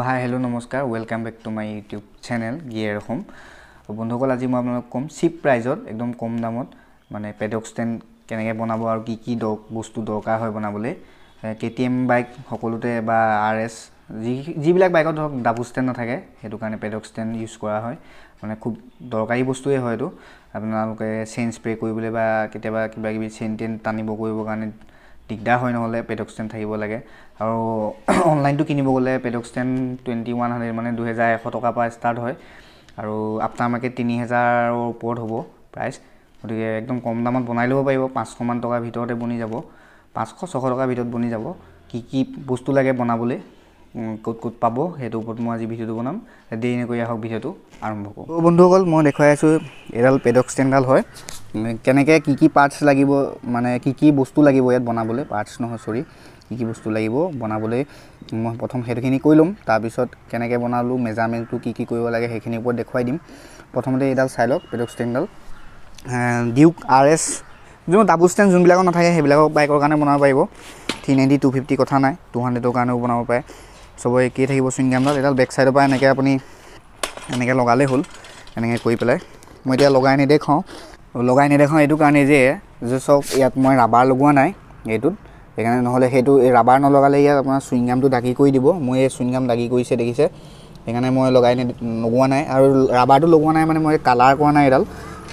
হাই hello' নমস্কাৰ welcome back to my YouTube channel gear home বন্ধুসকল আজি মই আপোনালোকক কম চিপ প্ৰাইজত একদম কম দামত মানে পেডক ষ্টেণ্ড কেনেকৈ বনাব আৰু কি বস্তু দৰকাৰ হয় বনাবলৈ KTM বাইক সকলোতে বা RS যিবিলাক বাইকত ধৰক ডাবল ষ্টেণ্ড নাথাকে সেইটো কাৰণে পেডক ষ্টেণ্ড ইউজ কৰা হয় মানে খুব দৰকাৰী বস্তুৱে হয় এইটো আপোনালোকে চেইন স্প্ৰে কৰিবলৈ বা কেতিয়াবা কিবা কিবি চেইন টেইন টানিব কৰিবৰ কাৰণে দিগদাৰ হয় নহ'লে পেডক ষ্টেণ্ড থাকিব লাগে আৰু অনলাইনটো কিনিব গ'লে পেডক ষ্টেণ্ড 2100 মানে 2100 টকাৰ পৰা ষ্টাৰ্ট হয় আৰু আফটাৰ মাৰ্কেট 3000ৰ ওপৰত হ'ব প্ৰাইচ গতিকে একদম কম দামত বনাই ল'ব পাৰিব 500 মান টকাৰ ভিতৰতে বনি যাব 500-600 টকাৰ ভিতৰত বনি যাব কি বস্তু লাগে বনাবলৈ ক'ত পাব সেইটো ওপৰত মই আজি ভিডিঅ'টো বনাম দেৰি নকৰি আহক ভিডিঅ'টো আৰম্ভ কৰোঁ বন্ধুসকল মই দেখুৱাই আছোঁ এডাল পেডক ষ্টেণ্ডডাল হয় কেনেকৈ কি পাৰ্টছ লাগিব মানে কি বস্তু লাগিব ইয়াত বনাবলৈ পাৰ্টছ নহয় সৰি কি বস্তু লাগিব বনাবলৈ মই প্ৰথম সেইখিনি কৈ ল'ম তাৰপিছত কেনেকৈ বনালোঁ মেজাৰমেণ্টটো কি কৰিব লাগে সেইখিনিৰ ওপৰত দেখুৱাই দিম প্ৰথমতে এইডাল চাই লওক পেডক ষ্টেণ্ডডাল ডিউক RS যোন ডাবল ষ্টেণ্ড যোনবিলাকৰ নাথাকে সেইবিলাকৰ বাইকৰ কাৰণে বনাব পাৰিব 390 250 কথা নাই 200ৰ কাৰণেও বনাব পাৰে চবৰে একেই থাকিব চুইংগামডাল এডাল বেক চাইডৰ পৰা এনেকৈ আপুনি এনেকৈ লগালেই হ'ল এনেকৈ কৰি পেলাই মই এতিয়া লগাই নেদেখাওঁ এইটো কাৰণে যে চব ইয়াত মই ৰাবাৰ লগোৱা নাই এইটোত সেইকাৰণে নহ'লে সেইটো এই ৰাবাৰ নলগালে ইয়াত আপোনাৰ চুইংগামটো দাগি কৰি দিব মই এই চুইংগাম দাগি কৰিছে দেখিছে সেইকাৰণে মই লগোৱা নাই আৰু ৰাবাৰটো লগোৱা নাই মানে মই কালাৰ কৰা নাই এডাল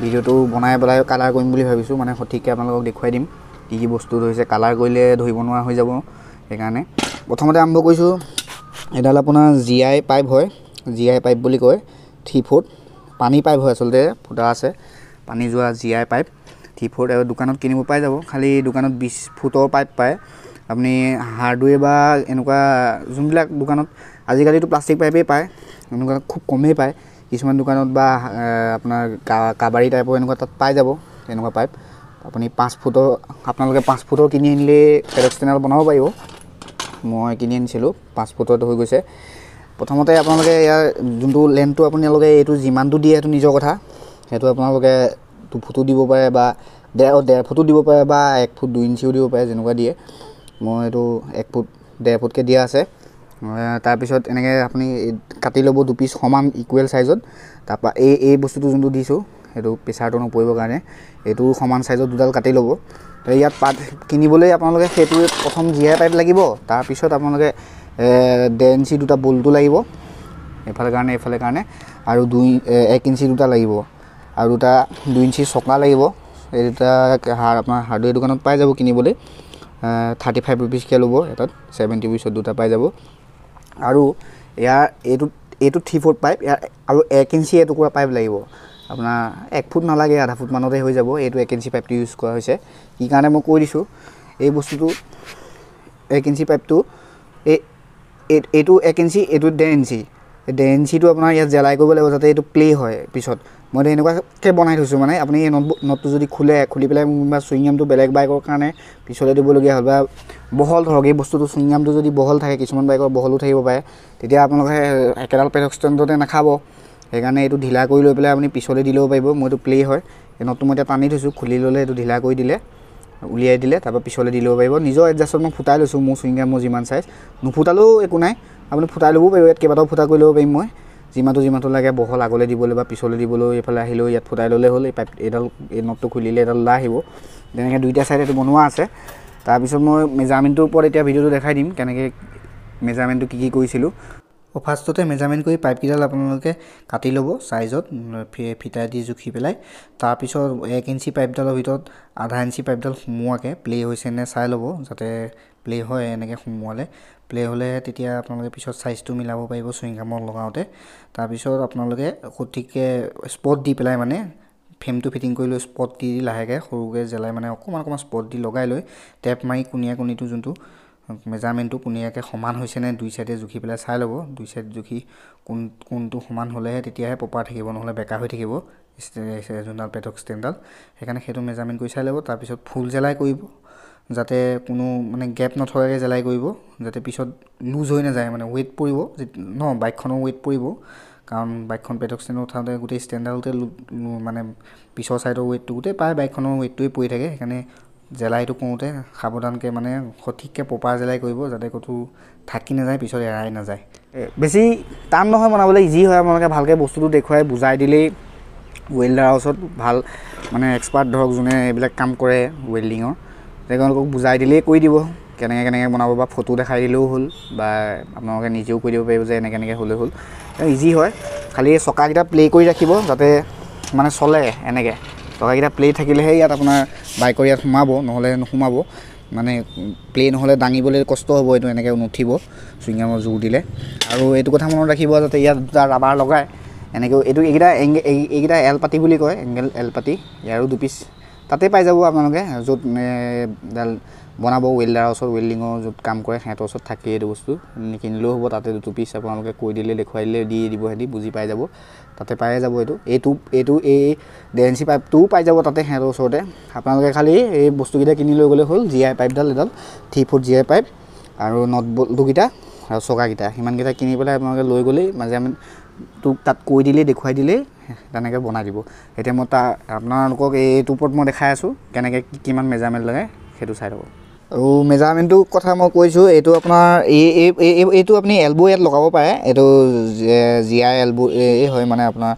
ভিডিঅ'টো বনাই পেলাই কালাৰ কৰিম বুলি ভাবিছোঁ মানে সঠিককৈ আপোনালোকক দেখুৱাই দিম কি বস্তু ধৰিছে কালাৰ কৰিলে ধৰিব নোৱাৰা হৈ যাব সেইকাৰণে প্ৰথমতে আৰম্ভ কৰিছোঁ এডাল আপোনাৰ GI পাইপ হয় GI পাইপ বুলি কয় 3/4 পানী পাইপ হয় আচলতে ফুটা আছে পানী যোৱা GI পাইপ 3/4 দোকানত কিনিব পাই যাব খালি দোকানত 20 ফুটৰ পাইপ পায় আপুনি হাৰ্ডৱেৰ বা এনেকুৱা যোনবিলাক দোকানত আজিকালিতো প্লাষ্টিক পাইপেই পায় এনেকুৱা খুব কমেই পায় কিছুমান দোকানত বা আপোনাৰ কাবাৰী টাইপৰ এনেকুৱা তাত পাই যাব এনেকুৱা পাইপ আপুনি 5 ফুটৰ আপোনালোকে 5 ফুটৰ কিনি আনিলে পেডক ষ্টেণ্ডডাল বনাব পাৰিব মই কিনি আনিছিলোঁ 5 ফুটত হৈ গৈছে প্ৰথমতে আপোনালোকে ইয়াৰ যোনটো লেন্থটো আপোনালোকে এইটো যিমানটো দিয়ে সেইটো নিজৰ কথা সেইটো আপোনালোকে 2 ফুটো দিব পাৰে বা 1.5 ফুটো দিব পাৰে বা 1 ফুট 2 ইঞ্চিও দিব পাৰে যেনেকুৱা দিয়ে মই এইটো 1 ফুট 1.5 ফুটকৈ দিয়া আছে তাৰপিছত এনেকৈ আপুনি কাটি ল'ব 2 পিচ সমান ইকুৱেল চাইজত তাৰপৰা এই বস্তুটো যোনটো দিছোঁ সেইটো প্ৰেছাৰটো নপৰিবৰ কাৰণে এইটো সমান চাইজত দুডাল কাটি ল'ব ইয়াত পাত কিনিবলৈ আপোনালোকে সেইটোৱে প্ৰথম GI পাইপ লাগিব তাৰপিছত আপোনালোকে 1.5 ইঞ্চি দুটা বল্টো লাগিব এইফালে কাৰণে আৰু 1 ইঞ্চি দুটা লাগিব আৰু দুটা 2 ইঞ্চি চকা লাগিব এই দুটা আপোনাৰ হাৰ্ডৱেৰ দোকানত পাই যাব কিনিবলৈ 35 ৰুপিছকৈ ল'ব এটাত 70 ৰুপিছত দুটা পাই যাব আৰু ইয়াৰ এইটো 3/4 পাইপ আৰু 1 ইঞ্চি এটুকুৰা পাইপ লাগিব আপোনাৰ 1 ফুট নালাগে আধা ফুট মানতে হৈ যাব এইটো 1 ইঞ্চি পাইপটো ইউজ কৰা হৈছে কি কাৰণে মই কৈ দিছোঁ এই বস্তুটো 1 ইঞ্চি পাইপটো এইটো 1 ইঞ্চি এইটো 1.5 ইঞ্চি 1.5 ইঞ্চিটো আপোনাৰ ইয়াত জেলাই কৰিব লাগিব যাতে এইটো প্লে হয় পিছত মই এনেকুৱাকৈ বনাই থৈছোঁ মানে আপুনি এই নটটো যদি খুলি পেলাই বা চুইংগামটো বেলেগ বাইকৰ কাৰণে পিছলৈ দিবলগীয়া হ'ল বা বহল ধৰক এই বস্তুটো চুইংগামটো যদি বহল থাকে কিছুমান বাইকৰ বহলো থাকিব পাৰে তেতিয়া আপোনালোকে একেডাল পেডক ষ্টেণ্ডতে নাখাব সেইকাৰণে এইটো ঢিলা কৰি লৈ পেলাই আপুনি পিছলৈ দিলেও পাৰিব মইতো প্লে হয় এই নটটো মই এতিয়া টানি থৈছোঁ খুলি ল'লে এইটো ঢিলা কৰি দিলে উলিয়াই দিলে তাৰপৰা পিছলৈ দিলেও পাৰিব নিজৰ এডজাষ্টত মই ফুটাই লৈছোঁ মোৰ চুইংগামৰ যিমান চাইজ নুফুটালেও একো নাই আপুনি ফুটাই ল'বও পাৰিব ইয়াত কেইবাটাও ফুটা কৰি ল'ব পাৰিম মই যিমানটো লাগে বহল আগলৈ দিবলৈ বা পিছলৈ দিবলৈ এইফালে আহিলেও ইয়াত ফুটাই ল'লে হ'ল এই পাইপ এই নটটো খুলিলে এডাল ওলাই আহিব তেনেকৈ দুইটা চাইড এইটো বনোৱা আছে তাৰপিছত মই মেজাৰমেণ্টটোৰ ওপৰত এতিয়া ভিডিঅ'টো দেখাই দিম কেনেকৈ মেজাৰমেণ্টটো কি কৰিছিলোঁ ফাৰ্ষ্টতে মেজাৰমেণ্ট কৰি পাইপকেইডাল আপোনালোকে কাটি ল'ব চাইজত ফিটা দি জুখি পেলাই তাৰপিছত 1 ইঞ্চি পাইপডালৰ ভিতৰত আধা ইঞ্চি পাইপডাল সোমোৱাকৈ প্লে হৈছে নে চাই ল'ব যাতে প্লে হয় এনেকৈ সোমোৱালে প্লে হ'লে তেতিয়া আপোনালোকে পিছত চাইজটো মিলাব পাৰিব চুইংগামত লগাওঁতে তাৰপিছত আপোনালোকে সঠিককৈ স্পট দি পেলাই মানে ফ্ৰেমটো ফিটিং কৰি লৈ স্পট দি লাহেকৈ সৰুকৈ জ্বলাই মানে অকণমান স্পট দি লগাই লৈ টেপ মাৰি কোণীটো যোনটো মেজাৰমেণ্টটো কোণীয়াকৈ সমান হৈছে নে দুই চাইডে জুখি পেলাই চাই ল'ব দুই চাইড জুখি কোনটো সমান হ'লেহে তেতিয়াহে প্ৰপাৰ থাকিব নহ'লে বেকা হৈ থাকিব যোনডাল পেডক ষ্টেণ্ডডাল সেইকাৰণে সেইটো মেজাৰমেণ্ট কৰি চাই ল'ব তাৰপিছত ফুল জেলাই কৰিব যাতে কোনো মানে গেপ নথকাকৈ জেলাই কৰিব যাতে পিছত লুজ হৈ নাযায় মানে ৱেইট পৰিব বাইকখনৰ ৱেইট পৰিব কাৰণ বাইকখন পেডক ষ্টেণ্ডত উঠাওঁতে গোটেই ষ্টেণ্ডডালতে মানে পিছৰ চাইডৰ ৱেইটটো গোটেই প্ৰায় বাইকখনৰ ৱেইটটোৱে পৰি থাকে সেইকাৰণে জেলাইটো কৰোঁতে সাৱধানকৈ মানে সঠিককৈ প্ৰপাৰ জেলাই কৰিব যাতে ক'তো থাকি নাযায় পিছত এৰাই নাযায় বেছি টান নহয় বনাবলৈ ইজি হয় আপোনালোকে ভালকৈ বস্তুটো দেখুৱাই বুজাই দিলেই ৱেল্ডাৰৰ ওচৰত ভাল মানে এক্সপাৰ্ট ধৰক যোনে এইবিলাক কাম কৰে ৱেল্ডিঙৰ তেওঁলোকক বুজাই দিলেই কৈ দিব কেনেকৈ বনাব বা ফটো দেখাই দিলেও হ'ল বা আপোনালোকে নিজেও কৈ দিব পাৰিব যে এনেকৈ হ'লে হ'ল ইজি হয় খালি চকাকেইটা প্লে কৰি ৰাখিব যাতে মানে চলে এনেকৈ চকাকেইটা প্লে থাকিলেহে ইয়াত আপোনাৰ বাইকৰ ইয়াত সোমাব নহ'লে নোসোমাব মানে প্লে নহ'লে দাঙিবলৈ কষ্ট হ'ব এইটো এনেকৈ নুঠিব চুইংগামৰ জোৰ দিলে আৰু এইটো কথা মনত ৰাখিব যাতে ইয়াত দুটা ৰাবাৰ লগাই এনেকৈ এইটো এইকেইটা এল পাতি বুলি কয় এংগেল এল পাতি ইয়াৰো 2 পিচ তাতে পাই যাব আপোনালোকে য'ত বনাব ৱেল্ডাৰৰ ওচৰত ৱেল্ডিঙৰ য'ত কাম কৰে সিহঁতৰ ওচৰত থাকেই এইটো বস্তু নিকিনিলেও হ'ব তাতে 2 পিচ আপোনালোকে কৈ দিলে দেখুৱাই দিলে দি দিব সিহঁতি বুজি পাই যাব তাতে পাই যাব এইটো এই ডেঞ্চি পাইপটোও পাই যাব তাতে সিহঁতৰ ওচৰতে আপোনালোকে খালি এই বস্তুকেইটা কিনি লৈ গ'লে হ'ল GI পাইপডাল এডাল 3 ফুট GI পাইপ আৰু নট বল্টুকেইটা আৰু চকাকেইটা সিমানকেইটা কিনি পেলাই আপোনালোকে লৈ গ'লেই মাজে তোক তাত কৈ দিলেই দেখুৱাই দিলেই তেনেকৈ বনাই দিব এতিয়া মই আপোনালোকক এইটোৰ ওপৰত মই দেখাই আছোঁ কেনেকৈ কিমান মেজাৰমেণ্ট লাগে সেইটো চাই ল'ব আৰু মেজাৰমেণ্টটোৰ কথা মই কৈছোঁ এইটো আপোনাৰ এইটো আপুনি এলব' ইয়াত লগাব পাৰে এইটো GI এলব' এই হয় মানে আপোনাৰ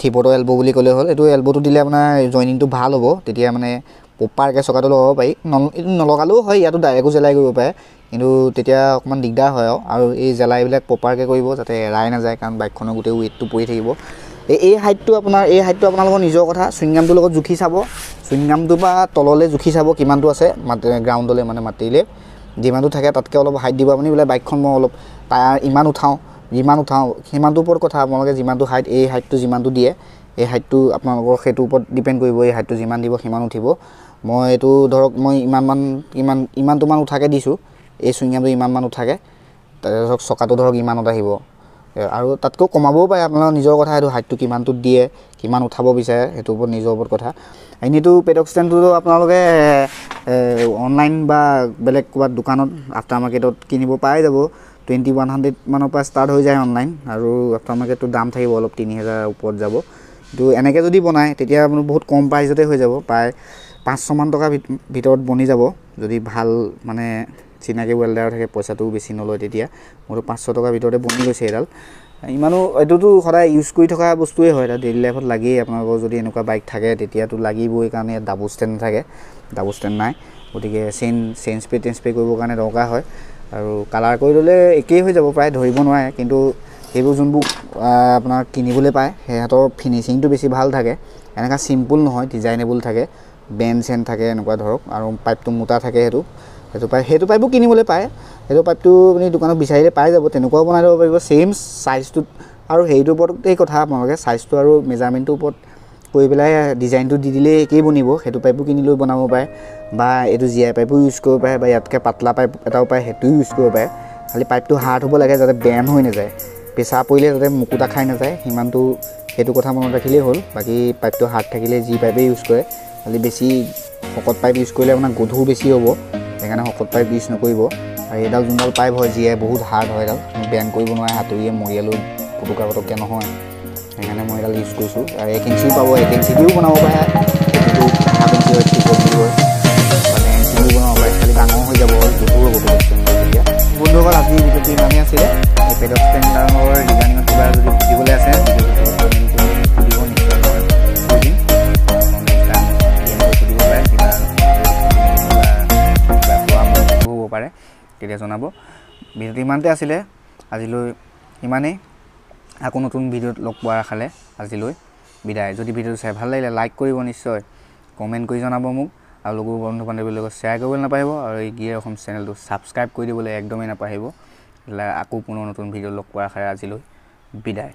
3 ফুটৰ এলব' বুলি ক'লে হ'ল এইটো এলব'টো দিলে আপোনাৰ জইনিংটো ভাল হ'ব তেতিয়া মানে প্ৰপাৰকৈ চকাটো লগাব পাৰি এইটো নলগালেও হয় ইয়াতো ডাইৰেক্টো জেলাই কৰিব পাৰে কিন্তু তেতিয়া অকণমান দিগদাৰ হয় আৰু এই জেলাইবিলাক প্ৰপাৰকৈ কৰিব যাতে এৰাই নাযায় কাৰণ বাইকখনৰ গোটেই ৱেইটটো পৰি থাকিব এই হাইটটো আপোনালোকৰ নিজৰ কথা চুইংগামটোৰ লগত জুখি চাব চুইংগামটোৰ পৰা তললৈ জুখি চাব কিমানটো আছে গ্ৰাউণ্ডলৈ মানে মাটিলে যিমানটো থাকে তাতকৈ অলপ হাইট দিব আপুনি বোলে বাইকখন মই অলপ টায়াৰ যিমান উঠাওঁ সিমানটোৰ ওপৰত কথা আপোনালোকে যিমানটো হাইট এই হাইটটো যিমানটো দিয়ে এই হাইটটো আপোনালোকৰ সেইটোৰ ওপৰত ডিপেণ্ড কৰিব এই হাইটটো যিমান দিব সিমান উঠিব মই এইটো ধৰক মই ইমানটোমান উঠাকৈ দিছোঁ এই চুইংগামটো ইমানমান উঠাকৈ ধৰক চকাটো ধৰক ইমানত আহিব আৰু তাতকৈ কমাবও পাৰে আপোনালোকৰ নিজৰ কথা এইটো হাইটটো কিমানটোত দিয়ে কিমান উঠাব বিচাৰে সেইটোৰ ওপৰত নিজৰ ওপৰত কথা এনেইতো পেডক ষ্টেণ্ডটো আপোনালোকে অনলাইন বা বেলেগ ক'ৰবাত দোকানত আফটাৰ মাৰ্কেটত কিনিব পাই যাব 2100 মানৰ পৰা ষ্টাৰ্ট হৈ যায় অনলাইন আৰু আফটাৰ মাৰ্কেটটো দাম থাকিব অলপ 3000 ওপৰত যাব কিন্তু এনেকৈ যদি বনায় তেতিয়া আপোনাৰ বহুত কম প্ৰাইজতে হৈ যাব প্ৰায় 500 মান টকাৰ ভিতৰত বনি যাব যদি ভাল মানে চিনাকি ৱেল্ডাৰ থাকে পইচাটোও বেছি নলয় তেতিয়া মোৰতো 500 টকাৰ ভিতৰতে বনি গৈছে এডাল ইমানো এইটোতো সদায় ইউজ কৰি থকা বস্তুৱেই হয় এটা ডেইলি লাইফত লাগেই আপোনালোকৰ যদি এনেকুৱা বাইক থাকে তেতিয়াতো লাগিবই কাৰণে ইয়াত ডাবল ষ্টেণ্ড নাথাকে ডাবল ষ্টেণ্ড নাই গতিকে চেইন স্প্ৰে কৰিবৰ কাৰণে দৰকাৰ হয় আৰু কালাৰ কৰি ল'লে একেই হৈ যাব প্ৰায় ধৰিব নোৱাৰে কিন্তু সেইবোৰ যোনবোৰ আপোনাৰ কিনিবলৈ পায় সিহঁতৰ ফিনিচিংটো বেছি ভাল থাকে এনেকুৱা চিম্পুল নহয় ডিজাইনেবল থাকে বেণ্ড চেণ্ড থাকে এনেকুৱা ধৰক আৰু পাইপটো মোটা থাকে সেইটো পাইপো কিনিবলৈ পায় সেইটো পাইপটো আপুনি দোকানত বিচাৰিলে পাই যাব তেনেকুৱাও বনাই ল'ব পাৰিব চেম চাইজটোত আৰু সেইটোৰ ওপৰতেই কথা আপোনালোকে চাইজটো আৰু মেজাৰমেণ্টটোৰ ওপৰত কৰি পেলাই ডিজাইনটো দি দিলেই একেই বনিব সেইটো পাইপো কিনি লৈ বনাব পাৰে বা এইটো GI পাইপো ইউজ কৰিব পাৰে বা ইয়াতকৈ পাতলা পাইপ এটাও পায় সেইটোও ইউজ কৰিব পাৰে খালি পাইপটো হাৰ্ড হ'ব লাগে যাতে বেণ্ড হৈ নাযায় প্ৰেছাৰ পৰিলে যাতে মুকুতা খাই নাযায় সিমানটো সেইটো কথা মনত ৰাখিলেই হ'ল বাকী পাইপটো হাৰ্ড থাকিলে যি পাইপেই ইউজ কৰে খালি বেছি শকত পাইপ ইউজ কৰিলে আপোনাৰ গধুৰ বেছি হ'ব সেইকাৰণে শকত পাইপ ইউজ নকৰিব আৰু এইডাল যোনডাল পাইপ হয় GI বহুত হাৰ্ড হয় এডাল বেণ্ড কৰিব নোৱাৰে হাতুৰিয়ে মৰিয়ালেও পটককৈ নহয় সেইকাৰণে মই এডাল ইউজ কৰিছোঁ আৰু 1 ইঞ্চিও পাব 1 ইঞ্চিও বনাব পাৰে এইটো হাফ ইঞ্চি হয় 3 ফুট হয় মানে ইঞ্চিও বনাব পাৰে খালি ডাঙৰ হৈ যাব গধুৰ হ'ব তেতিয়া বন্ধুসকল আজি ভিডিঅ'টো ইমানেই আছিলে এই পেডক ষ্টেণ্ডৰ ডিজাইনিঙত কিবা যদি বুজিবলৈ আছে পাৰে তেতিয়া জনাব ভিডিঅ'টো ইমানতে আছিলে আজিলৈ ইমানেই আকৌ নতুন ভিডিঅ'ত লগ পোৱাৰ আশালে আজিলৈ বিদায় যদি ভিডিঅ'টো চাই ভাল লাগিলে লাইক কৰিব নিশ্চয় কমেণ্ট কৰি জনাব মোক আৰু লগৰ বন্ধু বান্ধৱীৰ লগত শ্বেয়াৰ কৰিবলৈ নাপাহৰিব আৰু এই গিয়েৰ অসম চেনেলটো ছাবস্ক্ৰাইব কৰি দিবলৈ একদমেই নাপাহৰিব আকৌ পুনৰ নতুন ভিডিঅ' লগ পোৱাৰ আশাৰে আজিলৈ বিদায়